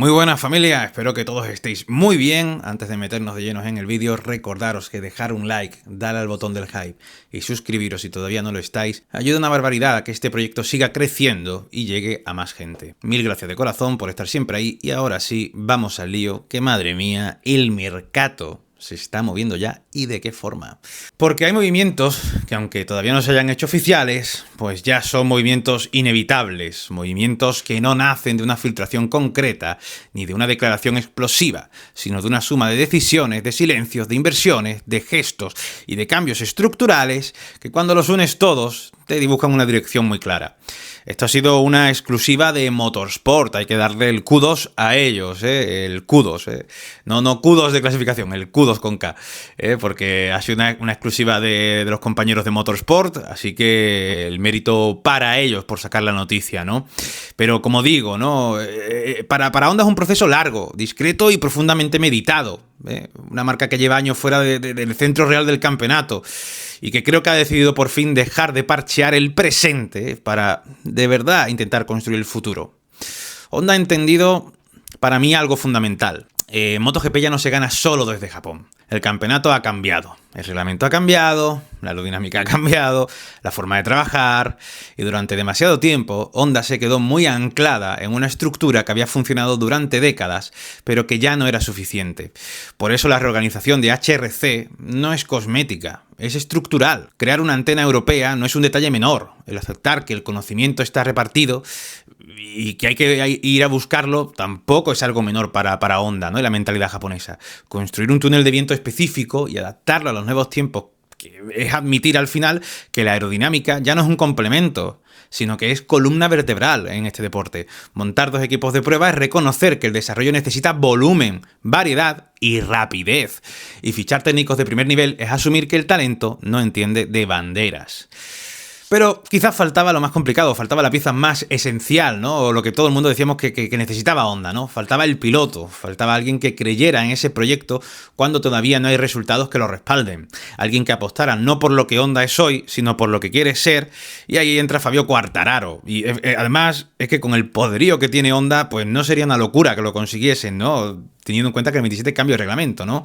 Muy buenas familia, espero que todos estéis muy bien. Antes de meternos de llenos en el vídeo, recordaros que dejar un like, darle al botón del hype y suscribiros si todavía no lo estáis, ayuda una barbaridad a que este proyecto siga creciendo y llegue a más gente. Mil gracias de corazón por estar siempre ahí y ahora sí, vamos al lío, que madre mía, el mercado se está moviendo ya y de qué forma. Porque hay movimientos que aunque todavía no se hayan hecho oficiales, pues ya son movimientos inevitables, movimientos que no nacen de una filtración concreta ni de una declaración explosiva, sino de una suma de decisiones, de silencios, de inversiones, de gestos y de cambios estructurales que cuando los unes todos te dibujan una dirección muy clara. Esto ha sido una exclusiva de Motorsport, hay que darle el kudos a ellos, el kudos, no kudos de clasificación, el kudos con K, porque ha sido una exclusiva de los compañeros de Motorsport, así que el mérito para ellos por sacar la noticia, ¿no? Pero como digo, ¿no? Para Honda es un proceso largo, discreto y profundamente meditado, una marca que lleva años fuera del centro real del campeonato y que creo que ha decidido por fin dejar de parchear el presente para de verdad intentar construir el futuro. Honda ha entendido para mí algo fundamental. MotoGP ya no se gana solo desde Japón. El campeonato ha cambiado, el reglamento ha cambiado, la aerodinámica ha cambiado, la forma de trabajar, y durante demasiado tiempo Honda se quedó muy anclada en una estructura que había funcionado durante décadas, pero que ya no era suficiente. Por eso la reorganización de HRC no es cosmética, es estructural. Crear una antena europea no es un detalle menor. El aceptar que el conocimiento está repartido y que hay que ir a buscarlo tampoco es algo menor para Honda, ¿no? Y la mentalidad japonesa. Construir un túnel de viento específico y adaptarlo a los nuevos tiempos, que es admitir al final que la aerodinámica ya no es un complemento, sino que es columna vertebral en este deporte. Montar dos equipos de prueba es reconocer que el desarrollo necesita volumen, variedad y rapidez. Y fichar técnicos de primer nivel es asumir que el talento no entiende de banderas. Pero quizás faltaba lo más complicado, faltaba la pieza más esencial, ¿no? O lo que todo el mundo decíamos que necesitaba Honda, ¿no? Faltaba el piloto, faltaba alguien que creyera en ese proyecto cuando todavía no hay resultados que lo respalden. Alguien que apostara no por lo que Honda es hoy, sino por lo que quiere ser, y ahí entra Fabio Quartararo. Y además es que con el poderío que tiene Honda, pues no sería una locura que lo consiguiesen, ¿no? Teniendo en cuenta que el 27 cambio de reglamento, ¿no?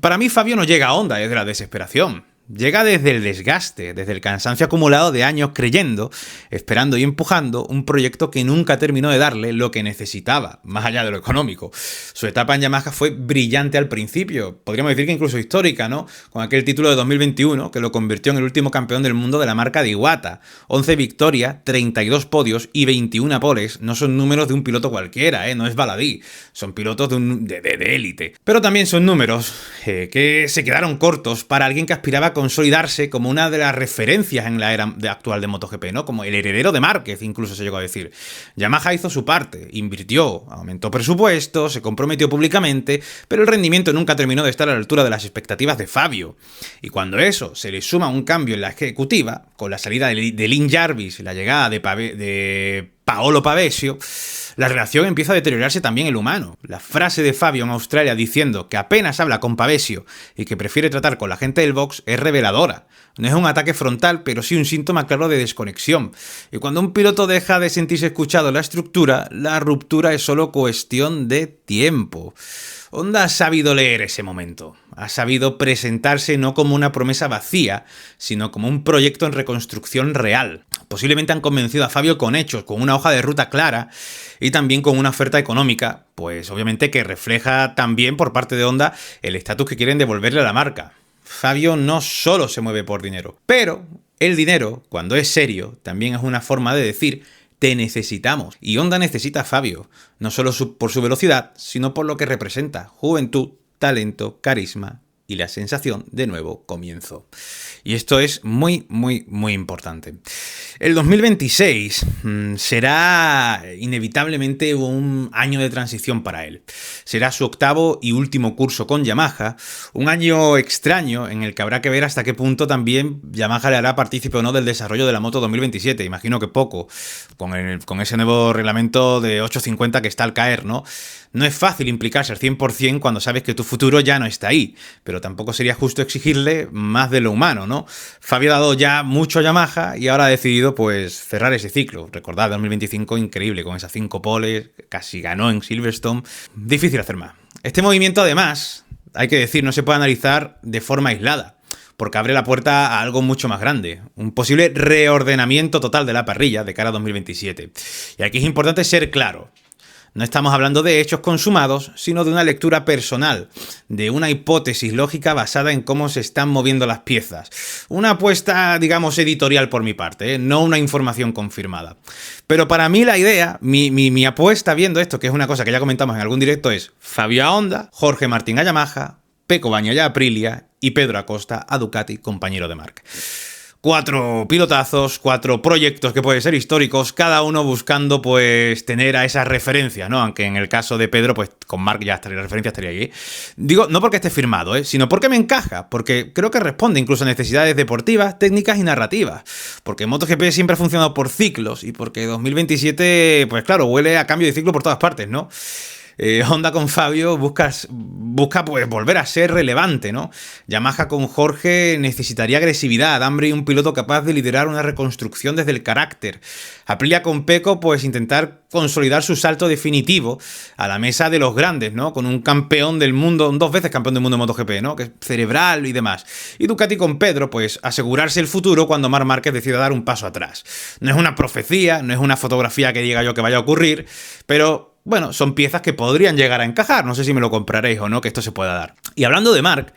Para mí Fabio no llega a Honda desde la desesperación. Llega desde el desgaste, desde el cansancio acumulado de años creyendo, esperando y empujando un proyecto que nunca terminó de darle lo que necesitaba, más allá de lo económico. Su etapa en Yamaha fue brillante al principio, podríamos decir que incluso histórica, ¿no? Con aquel título de 2021 que lo convirtió en el último campeón del mundo de la marca de Iwata. 11 victorias, 32 podios y 21 poles no son números de un piloto cualquiera, no es baladí, son pilotos de élite. Pero también son números que se quedaron cortos para alguien que aspiraba a consolidarse como una de las referencias en la era actual de MotoGP, ¿no? Como el heredero de Márquez, incluso se llegó a decir. Yamaha hizo su parte, invirtió, aumentó presupuesto, se comprometió públicamente, pero el rendimiento nunca terminó de estar a la altura de las expectativas de Fabio. Y cuando eso se le suma un cambio en la ejecutiva, con la salida de Lin Jarvis y la llegada de Paolo Pavesio, la relación empieza a deteriorarse también el humano. La frase de Fabio en Australia diciendo que apenas habla con Pavesio y que prefiere tratar con la gente del box es reveladora. No es un ataque frontal, pero sí un síntoma claro de desconexión. Y cuando un piloto deja de sentirse escuchado en la estructura, la ruptura es solo cuestión de tiempo. Honda ha sabido leer ese momento, ha sabido presentarse no como una promesa vacía, sino como un proyecto en reconstrucción real. Posiblemente han convencido a Fabio con hechos, con una hoja de ruta clara y también con una oferta económica, pues obviamente que refleja también por parte de Honda el estatus que quieren devolverle a la marca. Fabio no solo se mueve por dinero, pero el dinero, cuando es serio, también es una forma de decir te necesitamos. Y Honda necesita a Fabio, no solo por su velocidad, sino por lo que representa: juventud, talento, carisma y la sensación de nuevo comienzo. Y esto es muy, muy, muy importante. El 2026 será inevitablemente un año de transición para él. Será su octavo y último curso con Yamaha, un año extraño en el que habrá que ver hasta qué punto también Yamaha le hará partícipe o no del desarrollo de la moto 2027. Imagino que poco, con ese nuevo reglamento de 850 que está al caer, ¿no? No es fácil implicarse al 100% cuando sabes que tu futuro ya no está ahí, pero pero tampoco sería justo exigirle más de lo humano, ¿no? Fabio ha dado ya mucho a Yamaha y ahora ha decidido pues cerrar ese ciclo. Recordad, 2025 increíble, con esas 5 poles, casi ganó en Silverstone. Difícil hacer más. Este movimiento además, hay que decir, no se puede analizar de forma aislada, porque abre la puerta a algo mucho más grande, un posible reordenamiento total de la parrilla de cara a 2027. Y aquí es importante ser claro. No estamos hablando de hechos consumados, sino de una lectura personal, de una hipótesis lógica basada en cómo se están moviendo las piezas. Una apuesta, digamos, editorial por mi parte, ¿eh? No una información confirmada. Pero para mí la idea, mi apuesta viendo esto, que es una cosa que ya comentamos en algún directo, es Fabio a Honda, Jorge Martín a Yamaha, Pecco Bagnaia a Aprilia y Pedro Acosta a Ducati, compañero de Marc. 4 pilotazos, 4 proyectos que pueden ser históricos, cada uno buscando pues tener a esa referencia, ¿no? Aunque en el caso de Pedro, pues con Marc ya estaría, la referencia estaría ahí. Digo, no porque esté firmado, sino porque me encaja, porque creo que responde incluso a necesidades deportivas, técnicas y narrativas. Porque MotoGP siempre ha funcionado por ciclos y porque 2027, pues claro, huele a cambio de ciclo por todas partes, ¿no? Honda con Fabio busca pues volver a ser relevante, ¿no? Yamaha con Jorge necesitaría agresividad, hambre y un piloto capaz de liderar una reconstrucción desde el carácter. Aprilia con Pecco pues intentar consolidar su salto definitivo a la mesa de los grandes, ¿no? Con un campeón del mundo, 2 veces campeón del mundo en MotoGP, ¿no? Que es cerebral y demás. Y Ducati con Pedro pues asegurarse el futuro cuando Marc Márquez decida dar un paso atrás. No es una profecía, no es una fotografía que diga yo que vaya a ocurrir, pero bueno, son piezas que podrían llegar a encajar. No sé si me lo compraréis o no, que esto se pueda dar. Y hablando de Marc,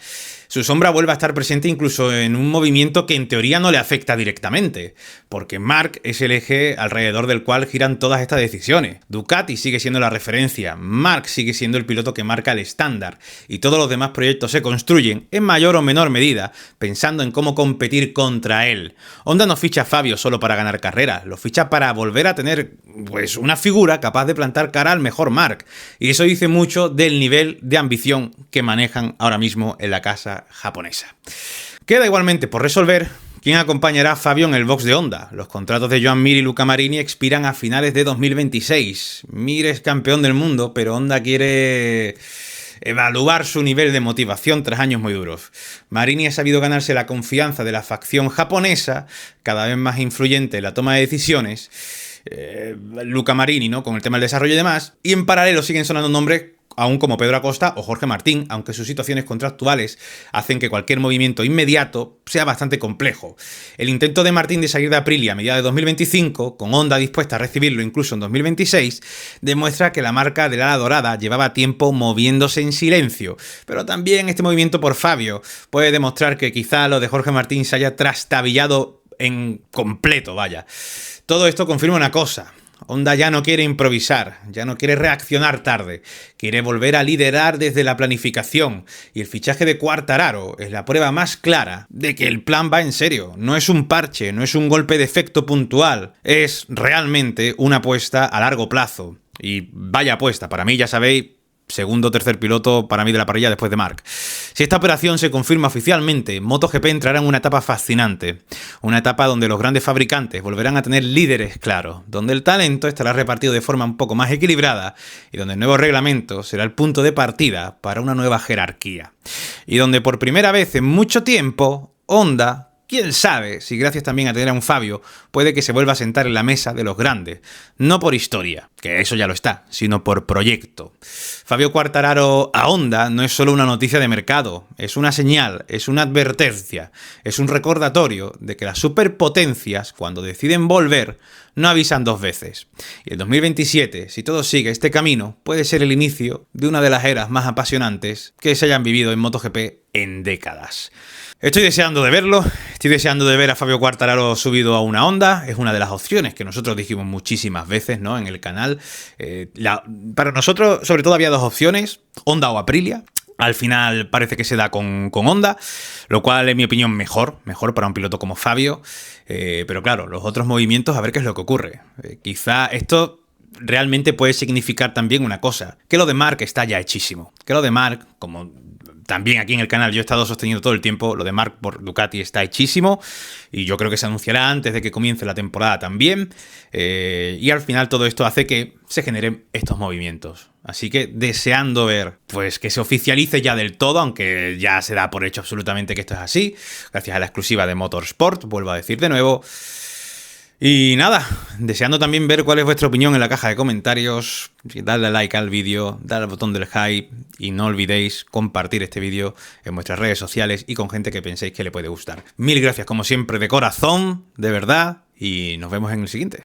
su sombra vuelve a estar presente incluso en un movimiento que en teoría no le afecta directamente, porque Marc es el eje alrededor del cual giran todas estas decisiones. Ducati sigue siendo la referencia, Marc sigue siendo el piloto que marca el estándar, y todos los demás proyectos se construyen, en mayor o menor medida, pensando en cómo competir contra él. Honda no ficha a Fabio solo para ganar carreras, lo ficha para volver a tener pues una figura capaz de plantar cara al mejor Marc, y eso dice mucho del nivel de ambición que manejan ahora mismo en la casa japonesa. Queda igualmente por resolver quién acompañará a Fabio en el box de Honda. Los contratos de Joan Mir y Luca Marini expiran a finales de 2026. Mir es campeón del mundo, pero Honda quiere evaluar su nivel de motivación tras años muy duros. Marini ha sabido ganarse la confianza de la facción japonesa, cada vez más influyente en la toma de decisiones. Luca Marini, ¿no? Con el tema del desarrollo y demás. Y en paralelo siguen sonando nombres aún como Pedro Acosta o Jorge Martín, aunque sus situaciones contractuales hacen que cualquier movimiento inmediato sea bastante complejo. El intento de Martín de salir de Aprilia a mediados de 2025, con Honda dispuesta a recibirlo incluso en 2026, demuestra que la marca del ala dorada llevaba tiempo moviéndose en silencio. Pero también este movimiento por Fabio puede demostrar que quizá lo de Jorge Martín se haya trastabillado en completo, vaya. Todo esto confirma una cosa: Honda ya no quiere improvisar, ya no quiere reaccionar tarde, quiere volver a liderar desde la planificación, y el fichaje de Quartararo es la prueba más clara de que el plan va en serio. No es un parche, no es un golpe de efecto puntual, es realmente una apuesta a largo plazo. Y vaya apuesta, para mí ya sabéis, segundo o tercer piloto para mí de la parrilla después de Marc. Si esta operación se confirma oficialmente, MotoGP entrará en una etapa fascinante. Una etapa donde los grandes fabricantes volverán a tener líderes claros, donde el talento estará repartido de forma un poco más equilibrada y donde el nuevo reglamento será el punto de partida para una nueva jerarquía. Y donde por primera vez en mucho tiempo, Honda, quién sabe si gracias también a tener a un Fabio, puede que se vuelva a sentar en la mesa de los grandes. No por historia, que eso ya lo está, sino por proyecto. Fabio Quartararo a Honda no es solo una noticia de mercado, es una señal, es una advertencia, es un recordatorio de que las superpotencias, cuando deciden volver, no avisan 2 veces. Y el 2027, si todo sigue este camino, puede ser el inicio de una de las eras más apasionantes que se hayan vivido en MotoGP en décadas. Estoy deseando de verlo, estoy deseando de ver a Fabio Quartararo subido a una Honda. Es una de las opciones que nosotros dijimos muchísimas veces, ¿no?, en el canal. Para nosotros, sobre todo, había 2 opciones: Honda o Aprilia. Al final parece que se da con Honda, lo cual, en mi opinión, mejor para un piloto como Fabio. Pero claro, los otros movimientos, a ver qué es lo que ocurre. Quizá esto realmente puede significar también una cosa: que lo de Marc está ya hechísimo. Que lo de Marc, como también aquí en el canal yo he estado sosteniendo todo el tiempo, lo de Marc por Ducati está hechísimo y yo creo que se anunciará antes de que comience la temporada también, y al final todo esto hace que se generen estos movimientos. Así que deseando ver pues que se oficialice ya del todo, aunque ya se da por hecho absolutamente que esto es así, gracias a la exclusiva de Motorsport, vuelvo a decir de nuevo. Y nada, deseando también ver cuál es vuestra opinión en la caja de comentarios, darle like al vídeo, darle al botón del hype y no olvidéis compartir este vídeo en vuestras redes sociales y con gente que penséis que le puede gustar. Mil gracias como siempre de corazón, de verdad, y nos vemos en el siguiente.